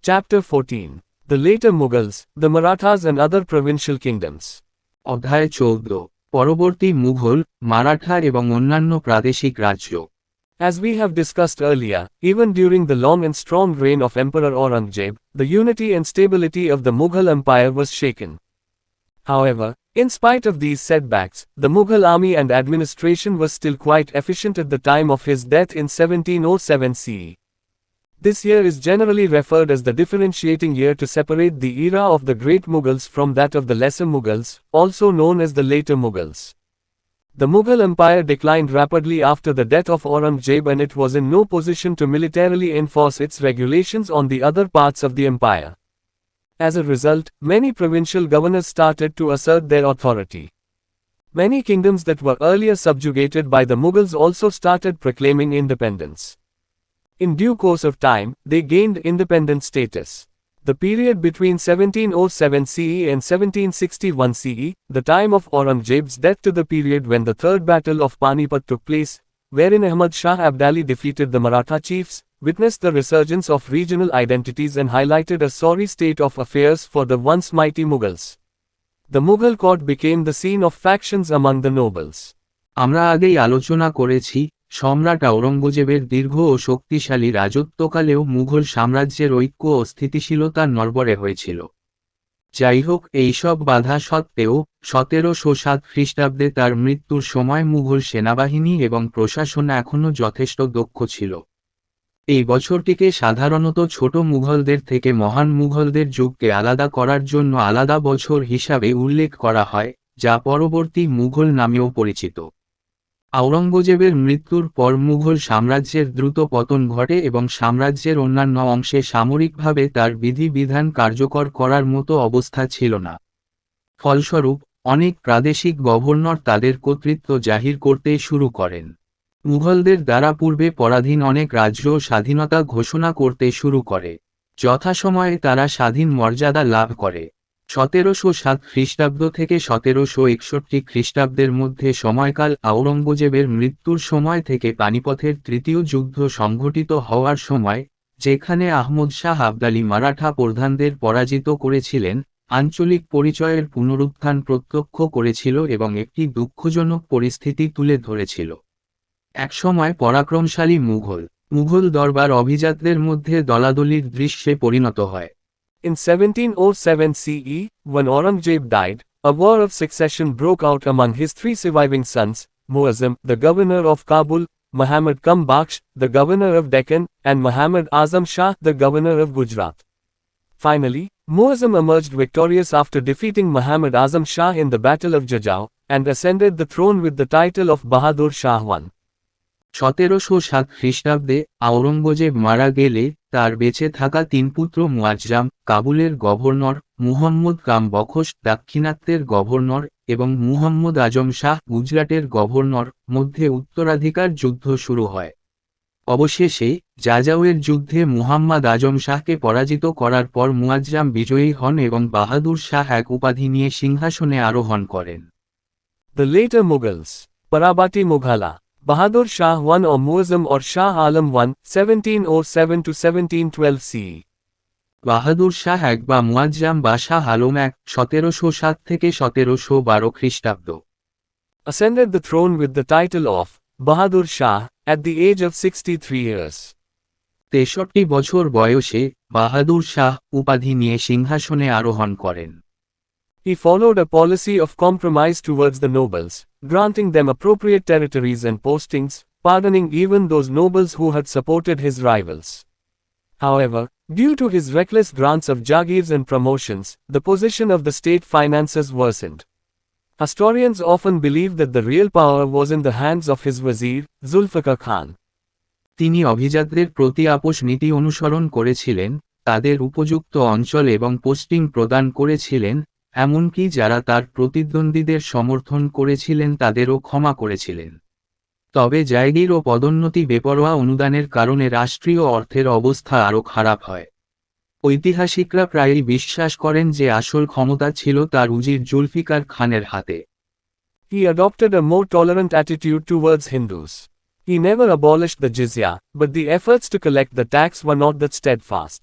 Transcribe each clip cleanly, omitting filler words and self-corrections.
Chapter 14. The later Mughals, the Marathas and other provincial kingdoms. অধ্যায় 14 পরবর্তী মুঘল মারাঠা এবং অন্যান্য প্রাদেশিক রাজ্য। As we have discussed earlier, even during the long and strong reign of Emperor Aurangzeb, the unity and stability of the Mughal Empire was shaken. However, in spite of these setbacks, the Mughal army and administration was still quite efficient at the time of his death in 1707 CE. This year is generally referred as the differentiating year to separate the era of the Great Mughals from that of the Lesser Mughals, also known as the later Mughals. The Mughal Empire declined rapidly after the death of Aurangzeb and it was in no position to militarily enforce its regulations on the other parts of the empire. As a result, many provincial governors started to assert their authority. Many kingdoms that were earlier subjugated by the Mughals also started proclaiming independence. In due course of time, they gained independent status. The period between 1707 CE and 1761 CE, the time of Aurangzeb's death to the period when the Third Battle of Panipat took place, wherein Ahmad Shah Abdali defeated the Maratha chiefs, witnessed the resurgence of regional identities and highlighted a sorry state of affairs for the once mighty Mughals. The Mughal court became the scene of factions among the nobles. আমরা আগেই আলোচনা করেছি, সম্রাট আওরঙ্গজেবের দীর্ঘ ও শক্তিশালী রাজত্বকালেও মুঘল সাম্রাজ্যের ঐক্য ও স্থিতিশীলতা নড়বড়ে হয়েছিল। যাই হোক, এইসব বাধা সত্ত্বেও 1707 খ্রিস্টাব্দে তার মৃত্যুর সময় মুঘল সেনাবাহিনী এবং প্রশাসন এখনও যথেষ্ট দক্ষ ছিল। এই বছরটিকে সাধারণত ছোট মুঘলদের থেকে মহান মুঘলদের যুগকে আলাদা করার জন্য আলাদা বছর হিসাবে উল্লেখ করা হয়, যা পরবর্তী মুঘল নামেও পরিচিত। আওরঙ্গজেবের মৃত্যুর পর মুঘল সাম্রাজ্যের দ্রুত পতন ঘটে এবং সাম্রাজ্যের অন্যান্য অংশে সামরিকভাবে তার বিধিবিধান কার্যকর করার মতো অবস্থা ছিল না। ফলস্বরূপ, অনেক প্রাদেশিক গভর্নর তাদের কর্তৃত্ব জাহির করতে শুরু করেন। মুঘলদের দ্বারা পূর্বে পরাধীন অনেক রাজ্য স্বাধীনতা ঘোষণা করতে শুরু করে। যথাসময়ে তারা স্বাধীন মর্যাদা লাভ করে। 1707 খ্রিস্টাব্দ থেকে 1761 খ্রিস্টাব্দের মধ্যে সময়কাল আওরঙ্গজেবের মৃত্যুর সময় থেকে পানিপথের তৃতীয় যুদ্ধ সংঘটিত হওয়ার সময়, যেখানে আহমদ শাহ আবদালি মারাঠা প্রধানদের পরাজিত করেছিলেন, আঞ্চলিক পরিচয়ের পুনরুত্থান প্রত্যক্ষ করেছিল এবং একটি দুঃখজনক পরিস্থিতি তুলে ধরেছিল। একসময় পরাক্রমশালী মুঘল দরবার অভিজাতদের মধ্যে দলাদলির দৃশ্যে পরিণত হয়। In 1707 CE, when Aurangzeb died, a war of succession broke out among his three surviving sons, Muazzam, the governor of Kabul, Muhammad Bakhsh, the governor of Deccan, and Muhammad Azam Shah, the governor of Gujarat. Finally, Muazzam emerged victorious after defeating Muhammad Azam Shah in the Battle of Jajau, and ascended the throne with the title of Bahadur Shah I. 1707 খ্রিস্টাব্দে আওরঙ্গজেব মারা গেলে তার বেঁচে থাকা তিন পুত্র মুয়াজ্জাম, কাবুলের governor, Muhammad Bakhsh, দাক্ষিণাত্যের governor, এবং মুহাম্মদ আজম শাহ, গুজরাটের গভর্নর, মধ্যে উত্তরাধিকার যুদ্ধ শুরু হয়। অবশেষে, জাজাউয়ের যুদ্ধে মুহাম্মদ আজম শাহকে পরাজিত করার পর মুয়াজ্জাম বিজয়ী হন এবং বাহাদুর শাহ এক উপাধি নিয়ে সিংহাসনে আরোহণ করেন। The later Mughals, Parabati Mughala, Bahadur Shah I or Muazzam or Shah Alam I, 1707 to 1712 CE. Bahadur Shah এক বা মুয়াজ্জাম বা শাহ আলম এক, 1707 থেকে 1712 খ্রিস্টাব্দ। Ascended the throne with the title of Bahadur Shah at the age of 63 years. 63 বছর বয়সে বাহাদুর শাহ উপাধি নিয়ে সিংহাসনে আরোহণ করেন। He followed a policy of compromise towards the nobles, granting them appropriate territories and postings, pardoning even those nobles who had supported his rivals. However, due to his reckless grants of jagirs and promotions, the position of the state finances worsened. Historians often believe that the real power was in the hands of his wazir, Zulfikar Khan. তিনি অভিজাতদের প্রতি আপোষ নীতি অনুসরণ করেছিলেন, তাদের উপযুক্ত অঞ্চল এবং পোস্টিং প্রদান করেছিলেন, এমনকি যারা তার প্রতিদ্বন্দ্বীদের সমর্থন করেছিলেন তাদেরও ক্ষমা করেছিলেন। তবে জায়গির ও পদোন্নতি বেপরোয়া অনুদানের কারণে রাষ্ট্রীয় অর্থের অবস্থা আরও খারাপ হয়। ঐতিহাসিকরা প্রায়ই বিশ্বাস করেন যে আসল ক্ষমতা ছিল তার উজির জুলফিকার খানের হাতে। He adopted a more tolerant attitude towards Hindus. He never abolished the jizya, but the efforts to collect the tax were not that steadfast.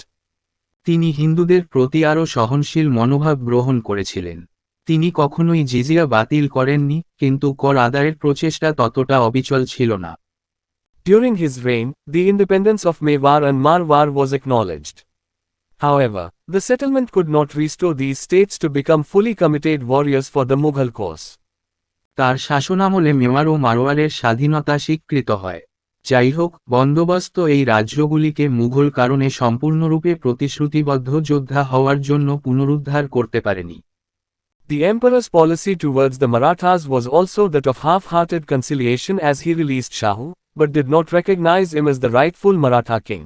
তিনি হিন্দুদের প্রতি আরও সহনশীল মনোভাব গ্রহণ করেছিলেন। তিনি কখনোই জিজিয়া বাতিল করেননি, কিন্তু কর আদায়ের প্রচেষ্টা ততটা অবিচল ছিল না। During his reign, the independence of Mewar and Marwar was acknowledged. However, the settlement could not restore these states to become fully committed warriors for the Mughal cause. তার শাসনামলে মেওয়ার ও মারওয়ারের স্বাধীনতা স্বীকৃত হয়। যাই হোক, বন্দোবস্ত এই রাজ্যগুলিকে মুঘল কারণে সম্পূর্ণরূপে প্রতিশ্রুতিবদ্ধ যোদ্ধা হওয়ার জন্য পুনরুদ্ধার করতে পারেনি। The emperor's policy towards the Marathas was also that of half-hearted conciliation, as he released Shahu, but did not recognize him as the rightful Maratha king.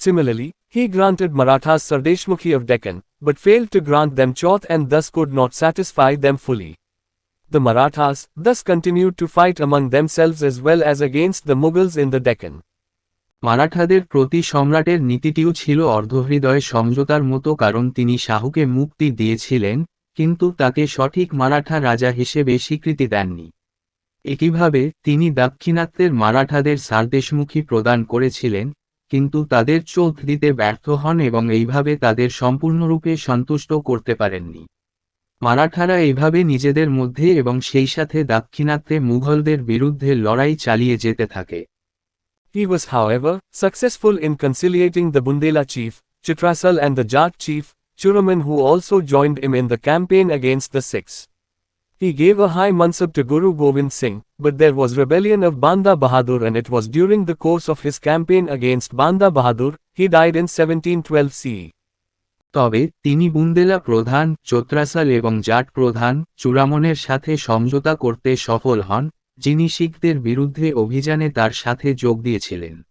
Similarly, he granted Marathas Sardeshmukhi of Deccan, but failed to grant them Chauth and thus could not satisfy them fully. The Marathas thus continued to fight among themselves as well as against the Mughals in the Deccan. মারাঠাদের প্রতি সম্রাটের নীতিটিও ছিল অর্ধহৃদয় সমঝোতার মতো, কারণ তিনি শাহুকে মুক্তি দিয়েছিলেন, কিন্তু তাকে সঠিক মারাঠা রাজা হিসেবে স্বীকৃতি দেননি। একইভাবে তিনি দাক্ষিণাত্যের মারাঠাদের সারদেশমুখী প্রদান করেছিলেন, কিন্তু তাদের চৌথ দিতে ব্যর্থ হন এবং এইভাবে তাদের সম্পূর্ণরূপে সন্তুষ্ট করতে পারেননি। মারাঠারা এইভাবে নিজেদের মধ্যে এবং সেই সাথে দাক্ষিণাত্যে মুঘলদের বিরুদ্ধে লড়াই চালিয়ে যেতে থাকে। He was, however, successful in conciliating the Bundela chief, Chitrasal, and the Jat chief, Churaman, who also joined him in the campaign against the Sikhs. He gave a high mansab to Guru Gobind Singh, but there was rebellion of Banda Bahadur, and it was during the course of his campaign against Banda Bahadur, he died in 1712 CE. তবে তিনি বুন্দেলা প্রধান, চোত্রাসাল এবং জাট প্রধান চূড়ামনের সাথে সমঝোতা করতে সফল হন, যিনি শিখদের বিরুদ্ধে অভিযানে তার সাথে যোগ দিয়েছিলেন।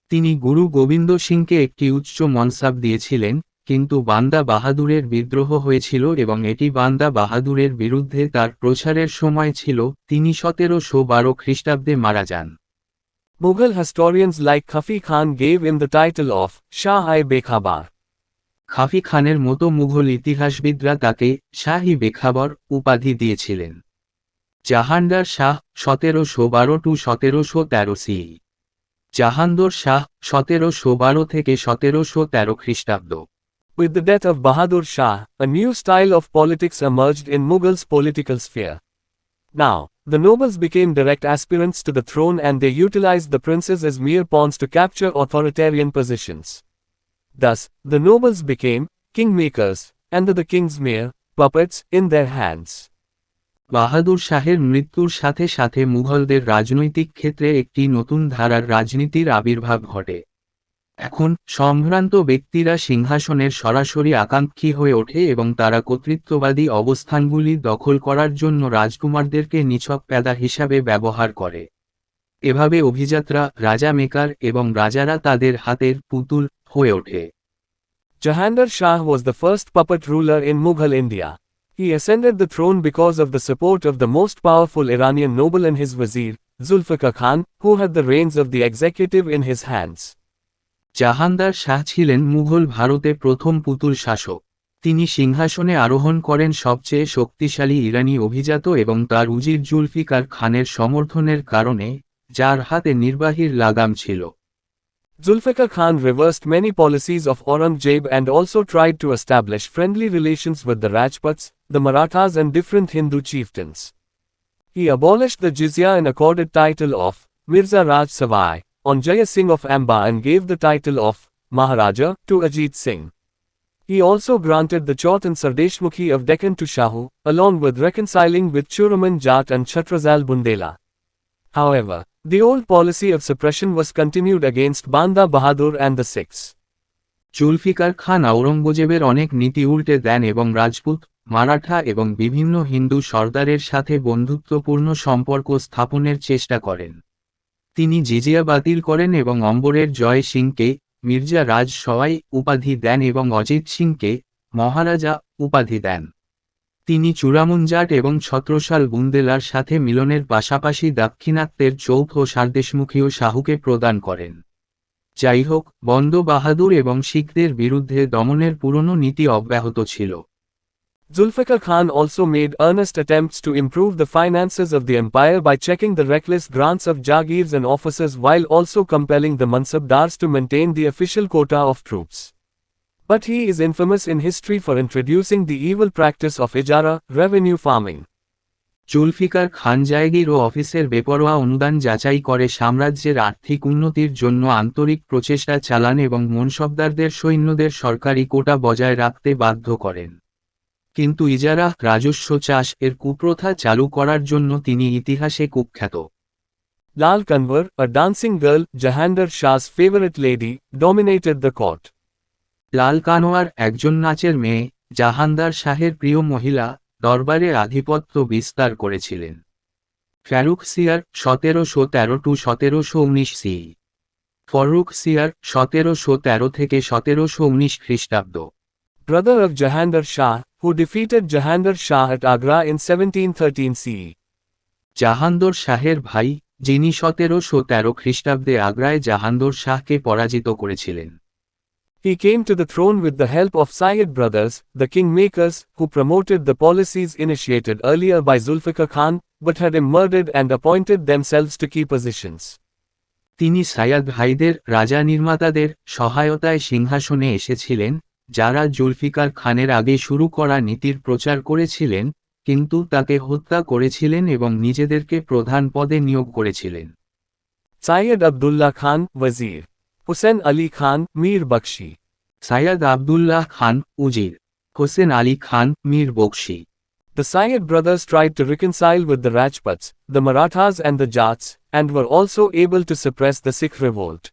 তিনি গুরু গোবিন্দ সিংকে একটি উচ্চ মনসাব দিয়েছিলেন, কিন্তু বান্দা বাহাদুরের বিদ্রোহ হয়েছিল এবং এটি বান্দা বাহাদুরের বিরুদ্ধে তার প্রচারের সময় ছিল। তিনি 1712 খ্রিস্টাব্দে মারা যান। Mughal historians like Khafi Khan gave him the title of Shah-i-Bekhabar. খাফি খানের মতো মুঘল ইতিহাসবিদরা তাকে শাহি বেখাবর উপাধি দিয়েছিলেন। জাহাঙ্গীর শাহ 1712-1713 CE, জাহাঙ্গীর শাহ 1712 থেকে 1713 খ্রিস্টাব্দ। With the death of Bahadur Shah, a new style of politics emerged in Mughals' political sphere. Now, the nobles became direct aspirants to the throne and they utilized the princes as mere pawns to capture authoritarian positions. Thus, the nobles became kingmakers, and the king's mere puppets in their hands. বাহাদুর শাহের মৃত্যুর সাথে সাথে মুঘলদের রাজনৈতিক ক্ষেত্রে একটি নতুন ধারার রাজনীতির আবির্ভাব ঘটে। এখন সম্ভ্রান্ত ব্যক্তিরা সিংহাসনের সরাসরি আকাঙ্ক্ষী হয়ে ওঠে এবং তারা কর্তৃত্ববাদী অবস্থানগুলি দখল করার জন্য রাজকুমারদেরকে নিছক পেদা হিসাবে ব্যবহার করে। এভাবে অভিজাতরা, রাজা মেকার এবং রাজারা তাদের হাতের পুতুল হয়ে ওঠে। Jahangir Shah was the first puppet ruler in Mughal India. He ascended the throne because of the support of the most powerful Iranian noble and his vizier, Zulfikar Khan, who had the reins of the executive in his hands. Jahangir Shah ছিলেন মুঘল ভারতে প্রথম পুতুল শাসক। তিনি সিংহাসনে আরোহণ করেন সবচেয়ে শক্তিশালী ইরানি অভিজাত এবং তার উজির জুলফিকার খানের সমর্থনের কারণে, যার হাতে নির্বাহীর লাগাম ছিল। Zulfikar Khan reversed many policies of Aurangzeb and also tried to establish friendly relations with the Rajputs, the Marathas and different Hindu chieftains. He abolished the jizya and accorded title of Mirza Raj Savai on Jaya Singh of Amba and gave the title of Maharaja to Ajit Singh. He also granted the Chauth and Sardeshmukhi of Deccan to Shahu, along with reconciling with Churaman Jat and Chhatrazal Bundela. However, the old policy of suppression was continued against Banda Bahadur and the Sikhs. Zulfikar খান আওরঙ্গজেবের অনেক নীতি উল্টে দেন এবং রাজপুত, মারাঠা এবং বিভিন্ন হিন্দু সর্দারের সাথে বন্ধুত্বপূর্ণ সম্পর্ক স্থাপনের চেষ্টা করেন। তিনি জিজিয়া বাতিল করেন এবং অম্বরের জয় সিংকে মির্জা রাজ সওয়াই উপাধি দেন এবং অজিত সিংকে মহারাজা উপাধি দেন। তিনি চূড়ামন জাট এবং ছত্রসাল বুন্দেলার সাথে মিলনের পাশাপাশি দাক্ষিণাত্যের চৌথ ও সারদেশমুখীও শাহুকে প্রদান করেন। যাই হোক, বন্দ বাহাদুর এবং শিখদের বিরুদ্ধে দমনের পুরনো নীতি অব্যাহত ছিল। Zulfikar Khan also made earnest attempts to improve the finances of the empire by checking the reckless grants of jagirs and officers while also compelling the mansabdars to maintain the official quota of troops. But he is infamous in history for introducing the evil practice of ijara, revenue farming. Zulfikar খান জায়গির ও অফিসের বেপরোয়া অনুদান যাচাই করে সাম্রাজ্যের আর্থিক উন্নতির জন্য আন্তরিক প্রচেষ্টা চালান এবং মনসবদারদের সৈন্যদের সরকারি কোটা বজায় রাখতে বাধ্য করেন। কিন্তু ইজারা, রাজস্ব চাষ এর কুপ্রথা চালু করার জন্য তিনি ইতিহাসে কুখ্যাত। Lal Kanwar, a dancing girl, Jahandar Shah's favorite lady, dominated the court. লাল কানোয়ার, একজন নাচের মেয়ে, জাহানদার শাহের প্রিয় মহিলা, দরবারে আধিপত্য বিস্তার করেছিলেন। ফারুক সিয়ার 1713-1719 সি। ফররুখ সিয়ার 1713 থেকে 1719 খ্রিস্টাব্দ। Brother of Jahandar Shah, who defeated Jahandar Shah at Agra in 1713 CE. জাহান্দর শাহের ভাই, যিনি 1713 খ্রিস্টাব্দে আগ্রায় জাহান্দর শাহকে পরাজিত করেছিলেন। He came to the throne with the help of Sayyid brothers, the kingmakers, who promoted the policies initiated earlier by Zulfikar Khan, but had him murdered and appointed themselves to key positions. তিনি সাইয়াদ ভাইদের, রাজা নির্মাতাদের সহায়তায় সিংহাসনে এসেছিলেন, যারা জুলফিকার খানের আগে শুরু করা নীতির প্রচার করেছিলেন, কিন্তু তাকে হত্যা করেছিলেন এবং নিজেদেরকে প্রধান পদে নিয়োগ করেছিলেন। Sayyid Abdullah Khan, Wazir. Hussain Ali Khan, Mir Bakshi. Syed Abdullah Khan, Uzir. Hossain Ali Khan, Mir Bakshi. The Sayyid brothers tried to reconcile with the Rajputs, the Marathas and the Jats, and were also able to suppress the Sikh revolt.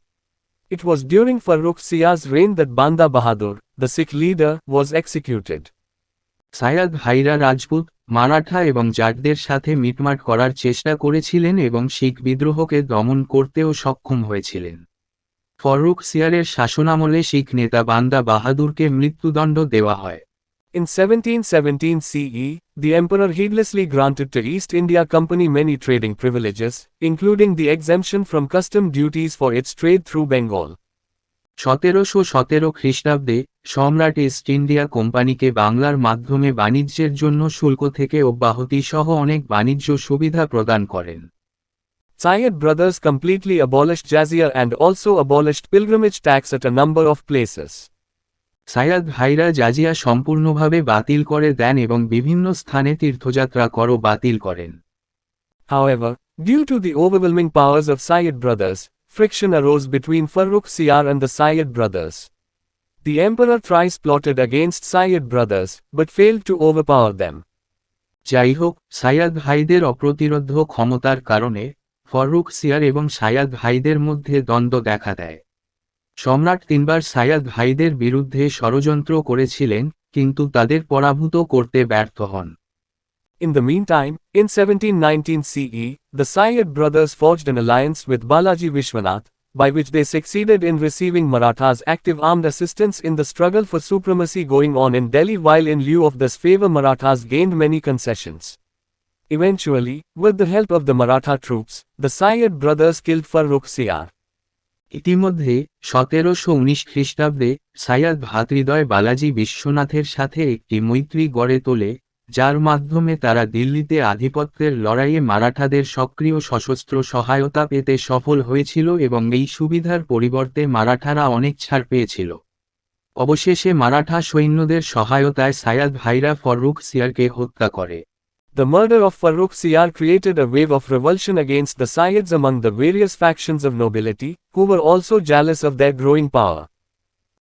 It was during Farrukh Sia's reign that Banda Bahadur, the Sikh leader, was executed. Syed ভাইরা রাজপুত, মারাঠা এবং জাটদের সাথে মিটমাট করার চেষ্টা করেছিলেন এবং শিখ বিদ্রোহকে দমন করতেও সক্ষম হয়েছিলেন। ফররুখ সিয়ারের শাসনামলে শিখ নেতা বান্দা বাহাদুরকে মৃত্যুদণ্ড দেওয়া হয়। In 1717 CE, the emperor heedlessly granted to East India Company many trading privileges, including the exemption from custom duties for its trade through Bengal. 1717 খ্রিস্টাব্দে সম্রাট ইস্ট ইন্ডিয়া কোম্পানিকে বাংলার মাধ্যমে বাণিজ্যের জন্য শুল্ক থেকে অব্যাহতি সহ অনেক বাণিজ্য সুবিধা প্রদান করেন। Sayyid brothers completely abolished jizya and also abolished pilgrimage tax at a number of places. Syed ভাইরা জাজিয়া সম্পূর্ণভাবে বাতিল করে দেন এবং বিভিন্ন স্থানে তীর্থযাত্রা করও বাতিল করেন। However, due to the overwhelming powers of Sayyid brothers, friction arose between Farrukh Siyar and the Sayyid brothers. The emperor thrice plotted against Sayyid brothers, but failed to overpower them. যাই হোক, সাইয়াদ ভাইদের অপ্রতিরোধ্য ক্ষমতার কারণে ফররুখ সিয়ার এবং সাইয়াদ ভাইদের মধ্যে দ্বন্দ্ব দেখা দেয়। সম্রাট তিনবার সাইয়াদ ভাইদের বিরুদ্ধে ষড়যন্ত্র করেছিলেন, কিন্তু তাদের পরাভূত করতে ব্যর্থ হন। In the meantime, in 1719 CE, the Sayyid brothers forged an alliance with Balaji Vishwanath, by which they succeeded in receiving Marathas' active armed assistance in the struggle for supremacy going on in Delhi, while in lieu of this favor Marathas gained many concessions. Eventually, with the help of the Maratha troops, the Sayyid brothers killed Farrukh Siyar. ইতিমধ্যে 1719 খ্রিস্টাব্দে সাইয়াদ ভ্রাতৃদ্বয় বালাজি বিশ্বনাথের সাথে একটি মৈত্রী গড়ে তোলে, যার মাধ্যমে তারা দিল্লিতে আধিপত্যের লড়াইয়ে মারাঠাদের সক্রিয় সশস্ত্র সহায়তা পেতে সফল হয়েছিল এবং এই সুবিধার পরিবর্তে মারাঠারা অনেক ছাড় পেয়েছিল। অবশেষে মারাঠা সৈন্যদের সহায়তায় সাইয়াদ ভাইরা ফররুখ সিয়ারকে হত্যা করে। The murder of Farrukh Siyar created a wave of revulsion against the Sayyids among the various factions of nobility, who were also jealous of their growing power.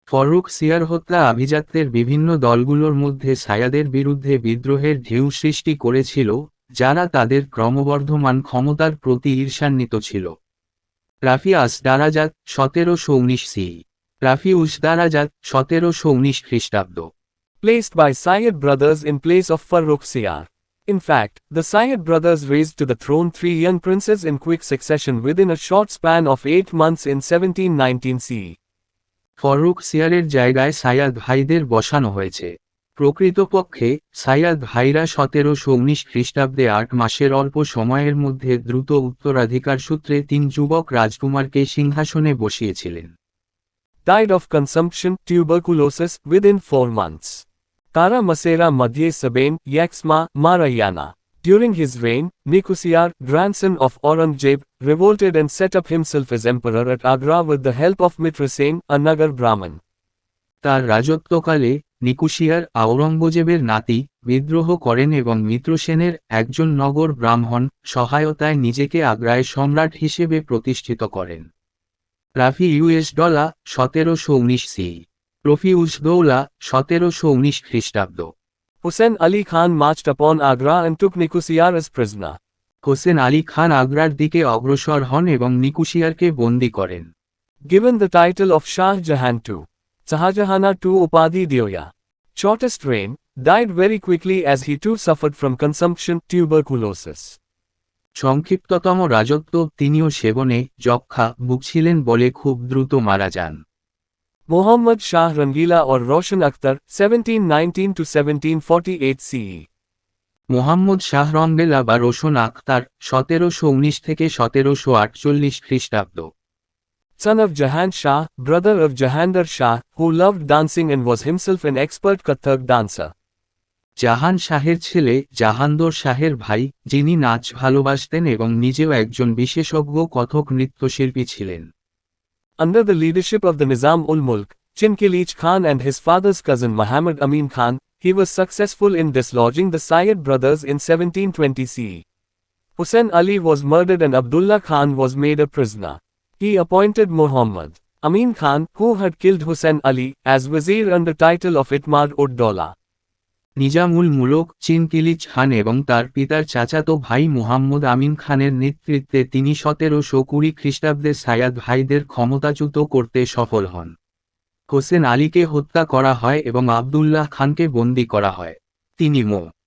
Farrukh সিয়ার হত্যা আভিজাত্যের বিভিন্ন দলগুলোর মধ্যে সাইয়াদের বিরুদ্ধে বিদ্রোহের ঢেউ সৃষ্টি করেছিল, যারা তাদের ক্রমবর্ধমান ক্ষমতার প্রতি ঈর্ষান্বিত ছিল। রাফি আসদারাজাত 1719 সি। রাফি উসদারাজাত 1719 খ্রিস্টাব্দ। Placed by Sayyid brothers in place of Farrukh Siyar. In fact, the Sayyid brothers raised to the throne three young princes in quick succession within a short span of 8 months in 1719 CE. Farrukh সিয়ারের জায়গায় সাইয়াদ ভাইদের বসানো হয়েছে। প্রকৃতপক্ষে সাইয়াদ ভাইরা 1719 খ্রিস্টাব্দে 8 মাসের অল্প সময়ের মধ্যে দ্রুত উত্তরাধিকার সূত্রে 3 যুবক রাজকুমারকে সিংহাসনে বসিয়েছিলেন। Died of consumption, tuberculosis, within 4 months. Tara Masera Madhye Sabain, Yaxma, Marayana. During his reign, Nikusiyar, grandson of Aurangzeb, revolted and set up himself as emperor at Agra with the help of Mitrasen, a Nagar Brahmin. তার রাজত্বকালে নিকুশিয়ার আওরঙ্গজেবের নাতি বিদ্রোহ করেন এবং মিত্রসেনের একজন নগর ব্রাহ্মণ সহায়তায় নিজেকে আগ্রায় সম্রাট হিসেবে প্রতিষ্ঠিত করেন। $, 1719 সি। রফিউজদৌলা 1719 খ্রিস্টাব্দ। Hussain Ali Khan marched upon Agra and took Nikusiyar as prisoner. Hossain Ali Khan আগ্রার দিকে অগ্রসর হন এবং নিকুশিয়ারকে বন্দী করেন। Given the title of Shah Jahan II, Shahjahana II Upadhi Dioya. Shortest reign, died very quickly as he too suffered from consumption, tuberculosis. সংক্ষিপ্ততম রাজত্ব, তিনিও সেবনে যক্ষা ভুগছিলেন বলে খুব দ্রুত মারা যান। Muhammad Shah Rangila or Roshan Akhtar, 1719 to 1748 CE. Mohammad Shah রঙ্গেলা বা রোশন আখতার 1719 থেকে 1748 খ্রিস্টাব্দ। Son of Jahan Shah, brother of Jahandar Shah, who loved dancing and was himself an expert Kathak dancer. জাহান শাহের ছেলে জাহান্দর শাহের ভাই, যিনি নাচ ভালোবাসতেন এবং নিজেও একজন বিশেষজ্ঞ কথক নৃত্যশিল্পী ছিলেন। Under the leadership of the Nizam-ul-Mulk, Chinkilich Khan and his father's cousin Muhammad Amin Khan, he was successful in dislodging the Syed brothers in 1720 CE. Hussain Ali was murdered and Abdullah Khan was made a prisoner. He appointed Muhammad Amin Khan, who had killed Hussain Ali, as vizier under title of Itmad-ud-Dawla. Nizamul মুলক চিনকিলিচ খান এবং তার পিতার চাচাতো ভাই মুহাম্মদ আমিন খানের নেতৃত্বে তিনি 1720 খ্রিস্টাব্দে সায়াদ ভাইদের ক্ষমতাচ্যুত করতে সফল হন। হোসেন আলীকে হত্যা করা হয় এবং আবদুল্লাহ খানকে বন্দী করা হয়। তিনি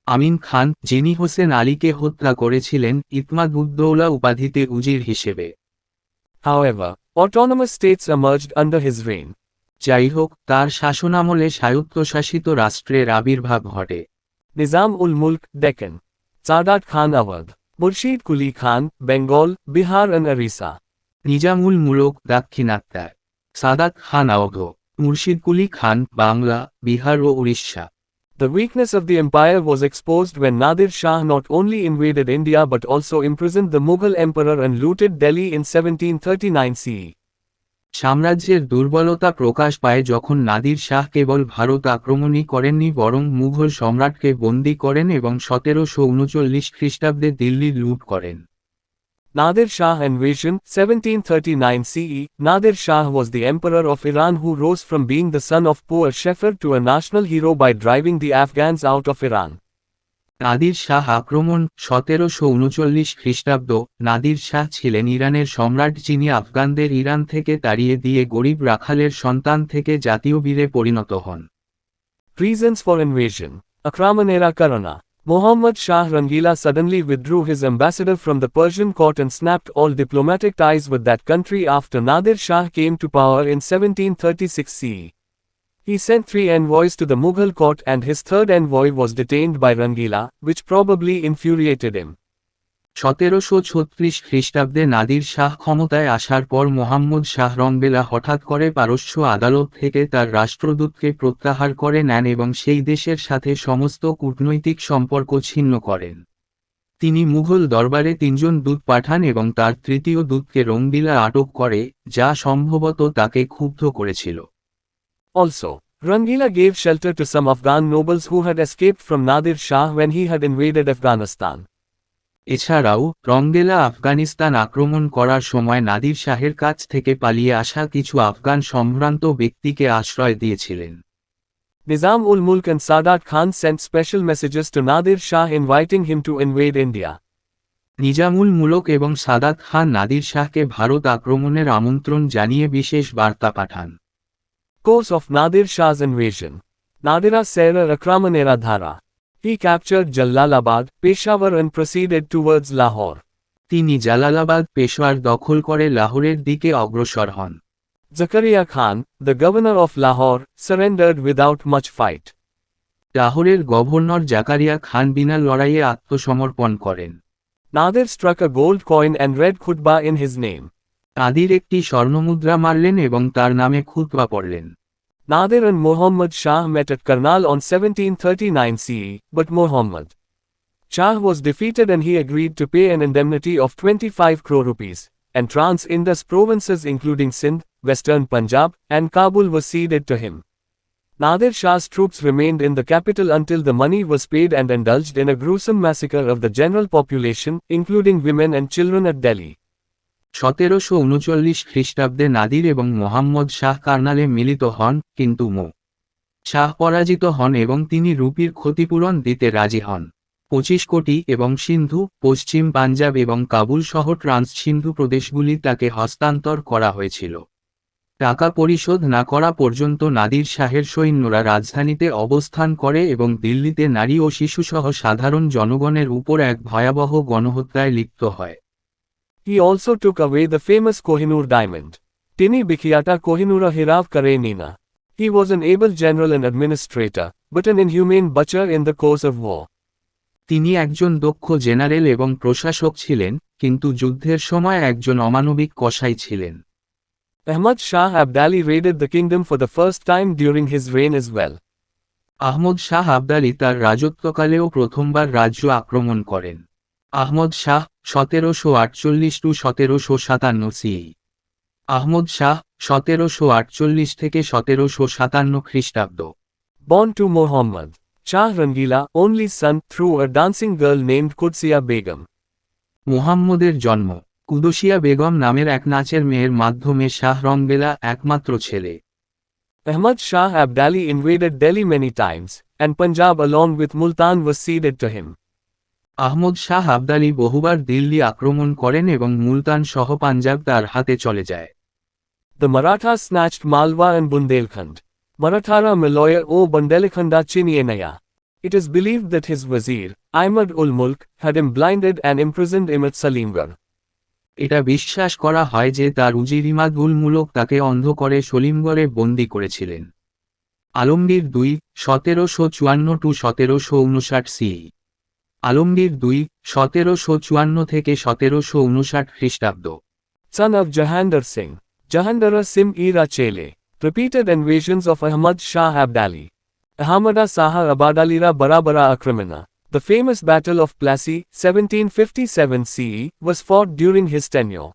আমিন খান, যিনি হোসেন আলীকে হত্যা করেছিলেন, ইতমাদ-উদ-দৌলা উপাধিতে উজির হিসেবে। However, autonomous states emerged under his reign. যাই হোক, তার শাসনামলে স্বায়ত্তশাসিত রাষ্ট্রের আবির্ভাব ঘটে। Nizam-ul-Mulk, Deccan. Sadat Khan Awadh. Murshid Quli Khan, Bengal, Bihar and Orissa. Nizamul মুলক দাক্ষিণাত্যার। সাদাত খান আওঘ। মুর্শিদ কুলি খান বাংলা, বিহার ও Orissa. The weakness of the empire was exposed when Nadir Shah not only invaded India but also imprisoned the Mughal emperor and looted Delhi in 1739 CE. সাম্রাজ্যের দুর্বলতা প্রকাশ পায় যখন নাদির শাহ কেবল ভারত আক্রমণই করেননি বরং মুঘল সম্রাটকে বন্দী করেন এবং 1739 খ্রিস্টাব্দে দিল্লি লুট করেন। Nadir Shah invasion, 1739 CE. Nadir Shah was the emperor of Iran who rose from being the son of poor shepherd to a national hero by driving the Afghans out of Iran. Nadir Shah আক্রমণ, 1739 খ্রিস্টাব্দ। নাদির শাহ ছিলেন ইরানের সম্রাট যিনি আফগানদের Iran থেকে তাড়িয়ে দিয়ে গরিব রাখালের সন্তান থেকে জাতীয় বীরে পরিণত হন। Reasons for invasion. Akramanera Karana. Muhammad Shah Rangila suddenly withdrew his ambassador from the Persian court and snapped all diplomatic ties with that country after Nadir Shah came to power in 1736 CE. He sent 3 envoys to the Mughal court and his third envoy was detained by Rangila, which probably infuriated him. 1736 খ্রিস্টাব্দে নাদির শাহ ক্ষমতায় আসার পর মোহাম্মদ শাহ রঙ্গেলা হঠাৎ করে পারস্য আদালত থেকে তার রাষ্ট্রদূতকে প্রত্যাহার করে নেন এবং সেই দেশের সাথে সমস্ত কূটনৈতিক সম্পর্ক ছিন্ন করেন। তিনি মুঘল দরবারে 3 জন দূত পাঠান এবং তার তৃতীয় দূতকে রঙ্গিলা আটক করে, যা সম্ভবত তাকে ক্ষুব্ধ করেছিল। Also, Rangila gave shelter to some Afghan nobles who had escaped from Nadir Shah when he had invaded Afghanistan. এছাড়াও, রঙ্গেলা আফগানিস্তান আক্রমণ করার সময় নাদির শাহের কাছ থেকে পালিয়ে আসা কিছু আফগান সম্ভ্রান্ত ব্যক্তিকে আশ্রয় দিয়েছিলেন। Nizam-ul-Mulk and Sadat Khan sent special messages to Nadir Shah inviting him to invade India. Nizamul মুলক এবং সাদাত খান নাদির শাহকে ভারত আক্রমণের আমন্ত্রণ জানিয়ে বিশেষ বার্তা পাঠান। Course of Nadir Shah's invasion. Nadira Sera Akramanera Dhara. He captured Jalalabad, Peshawar and proceeded towards Lahore. তিনি জালালাবাদ পেশোয়ার দখল করে লাহোরের দিকে অগ্রসর হন। Zakaria Khan, the governor of Lahore, surrendered without much fight. লাহোরের গভর্নর জাকারিয়া খান বিনা লড়াইয়ে আত্মসমর্পণ করেন। Nadir struck a gold coin and read khutba in his name. Nadir একটি স্বর্ণমুদ্রা মারলেন এবং তার নামে খুতবা পড়লেন। Nadir and Muhammad Shah met at Karnal on 1739 CE, but Muhammad Shah was defeated and he agreed to pay an indemnity of 25 crore rupees, and Trans-Indus provinces including Sindh, Western Punjab, and Kabul were ceded to him. Nadir Shah's troops remained in the capital until the money was paid and indulged in a gruesome massacre of the general population, including women and children at Delhi. 1739 খ্রিস্টাব্দে নাদির এবং মোহাম্মদ শাহ কার্নালে মিলিত হন, কিন্তু মো. শাহ পরাজিত হন এবং তিনি রুপির ক্ষতিপূরণ দিতে রাজি হন। 25 কোটি এবং সিন্ধু, পশ্চিম পাঞ্জাব এবং কাবুল সহ ট্রান্স সিন্ধু প্রদেশগুলি তাকে হস্তান্তর করা হয়েছিল। টাকা পরিশোধ না করা পর্যন্ত নাদির শাহের সৈন্যরা রাজধানীতে অবস্থান করে এবং দিল্লিতে নারী ও শিশুসহ সাধারণ জনগণের উপর এক ভয়াবহ গণহত্যায় লিপ্ত হয়। He also took away the famous Kohinoor diamond. Tini Bikhiata Kohinoora Hirav Kare Nina. He was an able general and administrator, but an inhumane butcher in the course of war. তিনি একজন দক্ষ জেনারেল এবং প্রশাসক ছিলেন, কিন্তু যুদ্ধের সময় একজন অমানবিক কসাই ছিলেন। Ahmad Shah Abdali raided the kingdom for the first time during his reign as well. Ahmad Shah Abdali তার রাজত্বকালেও প্রথমবার রাজ্য আক্রমণ করেন। আহমদ শাহ 1748-1757 সিই। আহমদ শাহ 1748 থেকে 1757 খ্রিস্টাব্দ। Born to Muhammad Shah Rangila, only son, through a dancing girl named Qudsiya Begum. মুহাম্মদের জন্ম কুদসিয়া বেগম নামের এক নাচের মেয়ের মাধ্যমে শাহ রঙ্গেলা একমাত্র ছেলে। Ahmad Shah Abdali invaded Delhi many times, and Punjab along with Multan was ceded to him. Ahmad Shah Abdali বহুবার দিল্লি আক্রমণ করেন এবং মুলতান সহ পাঞ্জাব তার হাতে চলে যায়। The Marathas snatched Malwa and Bundelkhand. Marathara Maloya o Bundelkhanda Chinienaya. It is believed that his wazir, Ahmad ul Mulk, had him blinded and imprisoned him at Salimgarh. এটা বিশ্বাস করা হয় যে তার উজির ইমাদ উল মুলক তাকে অন্ধ করে সলিমগড়ে বন্দী করেছিলেন। আলমগীর 2, 1754-1759 সিই। আলমগীর 2, 1754 থেকে 1759 খ্রিস্টাব্দ। Son of Jahandar Singh, Jahandara Sim Era Chele. Repeated invasions of Ahmad Shah Abdali. Ahmada Saha Abadalira Barabara Akramana. The famous Battle of Plassey, 1757 CE, was fought during his tenure.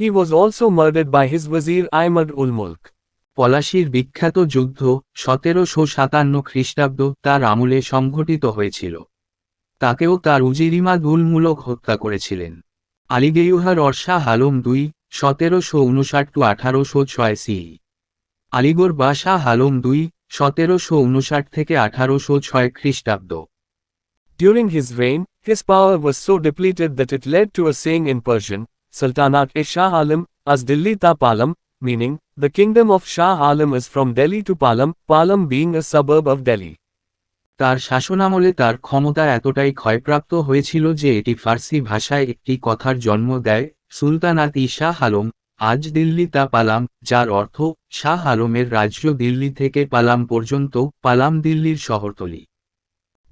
He was also murdered by his wazir Ahmad ul Mulk. পলাশীর বিখ্যাত যুদ্ধ 1757 খ্রিস্টাব্দ তার আমলে সংঘটিত হয়েছিল। তাকেও তার উজির ইমাদ উল মুলক হত্যা করেছিলেন। আলিগেয়ুহার শাহ আলম 2, 1759-1806 সিই। আলিগড় বা শাহ আলম 2, 1759 থেকে 1806 খ্রিস্টাব্দ। During his reign, his power was so depleted that it led to a saying in Persian, Sultanat-e-Shah Alam, as Dilli ta Palam, meaning, the kingdom of Shah Alam is from Delhi to Palam, Palam being a suburb of Delhi. তার শাসনামলে তার ক্ষমতা এতটাই ক্ষয়প্রাপ্ত হয়েছিল যে এটি ফার্সি ভাষায় একটি কথার জন্ম দেয়, সুলতানাত-ই-শাহ আলম, আজ দিল্লি তা পালাম, যার অর্থ, শাহ আলমের রাজ্য দিল্লি থেকে পালাম পর্যন্ত, পালাম দিল্লির শহরতলি।